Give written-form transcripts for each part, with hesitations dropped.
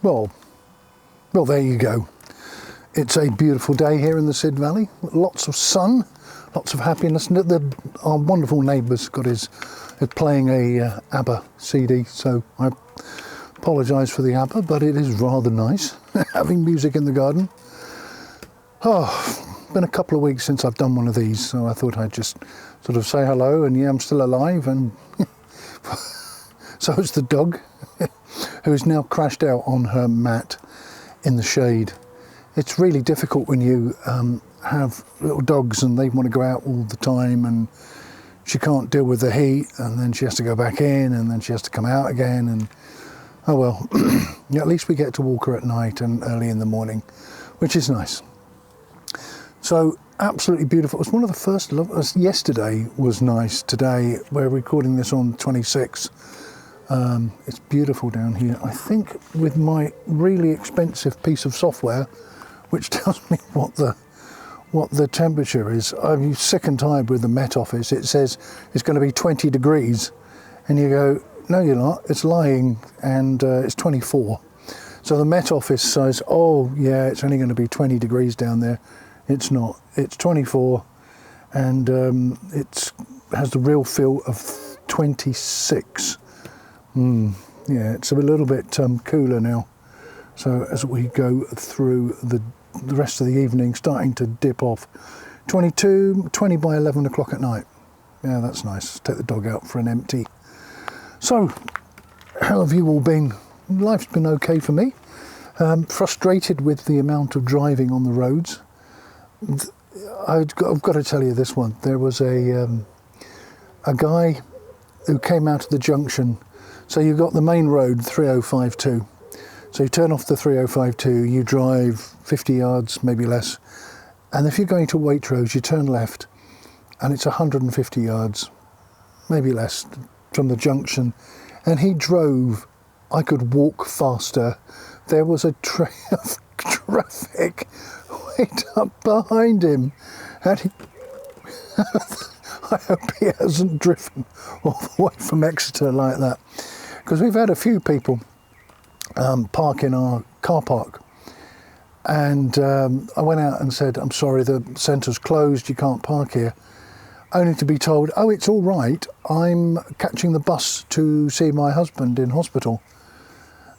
Well, there you go. It's a beautiful day here in the Sid Valley. Lots of sun, lots of happiness. Our wonderful neighbour's got is playing a ABBA CD, so I apologise for the ABBA, but it is rather nice having music in the garden. Oh, been a couple of weeks since I've done one of these, so I thought I'd just sort of say hello, and yeah, I'm still alive, and so is the dog, who is now crashed out on her mat in the shade. It's really difficult when you have little dogs and they want to go out all the time, and she can't deal with the heat, and then she has to go back in, and then she has to come out again, and oh well. Yeah, at least we get to walk her at night and early in the morning, which is nice. So absolutely beautiful. It was one of the first, yesterday was nice. Today we're recording this on 26. It's beautiful down here. I think with my really expensive piece of software, which tells me what the temperature is, I'm sick and tired with the Met Office. It says it's going to be 20 degrees, and you go, no you're not, it's lying, and it's 24. So the Met Office says, oh yeah, it's only going to be 20 degrees down there. It's not, it's 24, and it has the real feel of 26. Yeah, it's a little bit cooler now. So as we go through the rest of the evening, starting to dip off. 20 by 11 o'clock at night. Yeah, that's nice. Take the dog out for an empty. So, how have you all been? Life's been okay for me. Frustrated with the amount of driving on the roads. I've got to tell you this one. There was a guy who came out of the junction. So you've got the main road, 3052. So you turn off the 3052, you drive 50 yards, maybe less. And if you're going to Waitrose, you turn left, and it's 150 yards, maybe less, from the junction. And he drove, I could walk faster. There was a train of traffic way up behind him. And I hope he hasn't driven all the way from Exeter like that. Because we've had a few people park in our car park, and I went out and said, I'm sorry, the centre's closed, you can't park here, only to be told, oh, it's all right, I'm catching the bus to see my husband in hospital.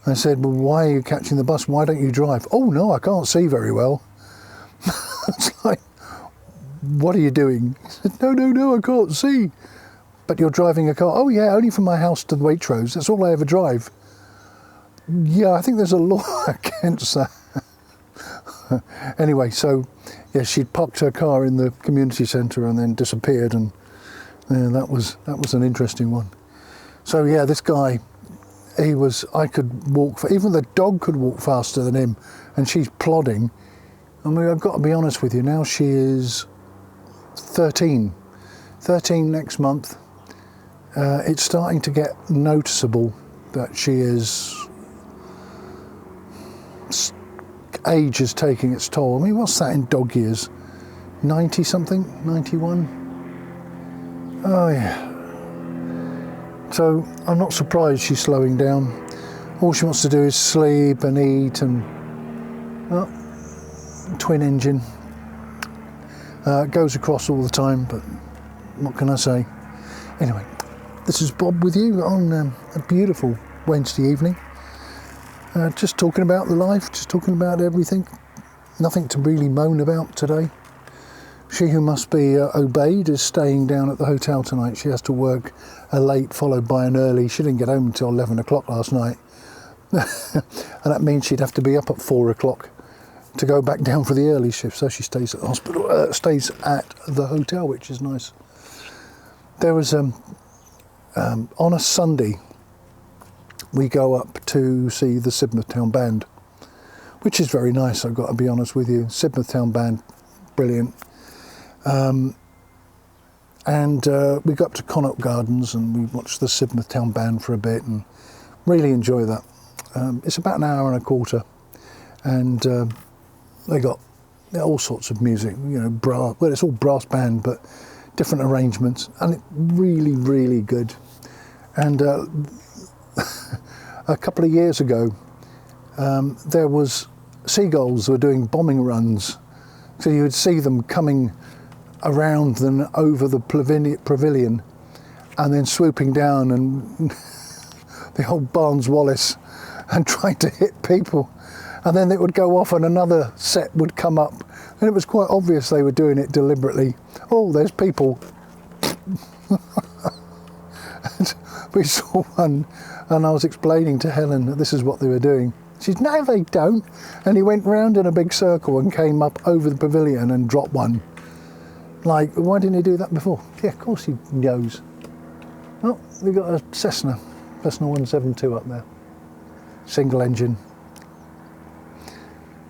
I said, well, why are you catching the bus, why don't you drive? Oh no, I can't see very well. It's like, what are you doing? He said, no, I can't see. But you're driving a car? Oh yeah, only from my house to the Waitrose, that's all I ever drive. Yeah, I think there's a law against that. Anyway, so yeah, she'd parked her car in the community centre and then disappeared, and yeah, that was an interesting one. So yeah, this guy, I could walk, even the dog could walk faster than him, and she's plodding. I mean, I've got to be honest with you, now she is 13 next month. It's starting to get noticeable that she is, age is taking its toll. I mean, what's that in dog years? 90 something? 91? Oh yeah. So I'm not surprised she's slowing down. All she wants to do is sleep and eat, and twin engine. Goes across all the time, but what can I say? Anyway, this is Bob with you on a beautiful Wednesday evening. Just talking about the life, just talking about everything. Nothing to really moan about today. She who must be obeyed is staying down at the hotel tonight. She has to work a late followed by an early. She didn't get home until 11 o'clock last night. And that means she'd have to be up at 4 o'clock to go back down for the early shift. So she stays at the hospital, stays at the hotel, which is nice. There was, on a Sunday, we go up to see the Sidmouth Town Band, which is very nice, I've got to be honest with you. Sidmouth Town Band, brilliant. And we got up to Connaught Gardens and we watched the Sidmouth Town Band for a bit and really enjoy that. It's about an hour and a quarter, and they got all sorts of music, you know, brass, well, it's all brass band, but different arrangements, and it really, really good. And a couple of years ago, there was seagulls were doing bombing runs. So you would see them coming around and over the pavilion and then swooping down and the old Barnes Wallis and trying to hit people. And then it would go off and another set would come up. And it was quite obvious they were doing it deliberately. Oh, there's people. And we saw one and I was explaining to Helen that this is what they were doing. She said, no, they don't. And he went round in a big circle and came up over the pavilion and dropped one. Like, why didn't he do that before? Yeah, of course he knows. Oh, we've got a Cessna 172 up there. Single engine.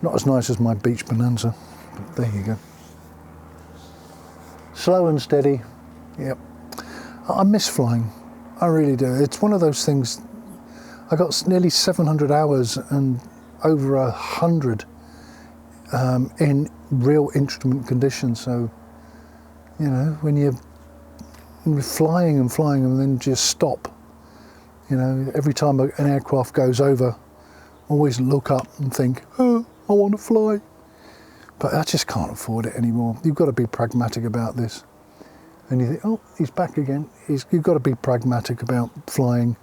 Not as nice as my Beach Bonanza, but there you go. Slow and steady, yep. I miss flying, I really do. It's one of those things, I got nearly 700 hours and over 100 in real instrument conditions. So, you know, when you're flying and then just stop, you know, every time an aircraft goes over, always look up and think, oh, I want to fly. But I just can't afford it anymore. You've got to be pragmatic about this. And you think, oh, he's back again. You've got to be pragmatic about flying.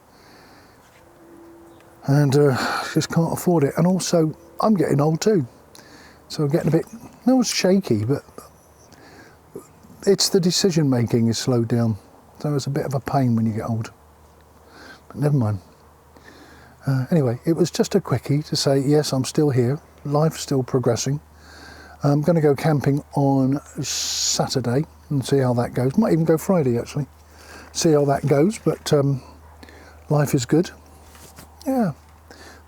And just can't afford it. And also, I'm getting old too. So I'm getting a bit, no, it's shaky, but it's the decision making is slowed down. So it's a bit of a pain when you get old. But never mind. Anyway, it was just a quickie to say, yes, I'm still here. Life's still progressing. I'm going to go camping on Saturday and see how that goes. Might even go Friday, actually. See how that goes, but life is good. Yeah,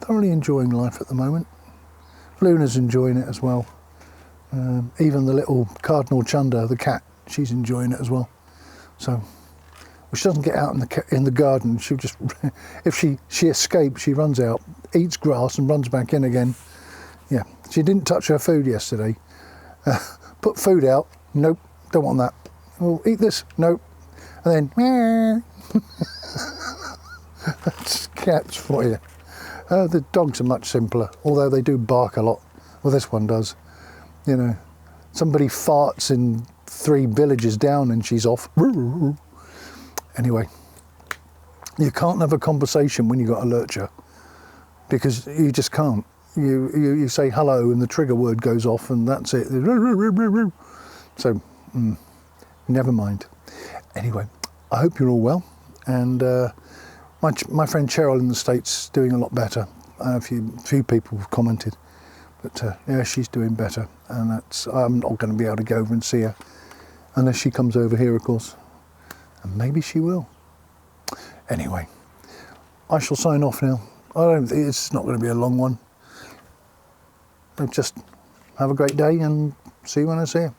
thoroughly enjoying life at the moment. Luna's enjoying it as well. Even the little Cardinal Chunder, the cat, she's enjoying it as well. So, well, she doesn't get out in the garden. She just, if she escapes, she runs out, eats grass and runs back in again. Yeah, she didn't touch her food yesterday. Put food out, nope, don't want that. Well, eat this, nope. And then, that's cats for you. The dogs are much simpler, although they do bark a lot. Well, this one does. You know, somebody farts in 3 villages down and she's off. Anyway, you can't have a conversation when you've got a lurcher because you just can't. You say hello and the trigger word goes off and that's it. So, never mind. Anyway, I hope you're all well. And my friend Cheryl in the States doing a lot better. A few people have commented. But yeah, she's doing better. And I'm not going to be able to go over and see her unless she comes over here, of course. And maybe she will. Anyway, I shall sign off now. It's not going to be a long one. Just have a great day and see you when I see you.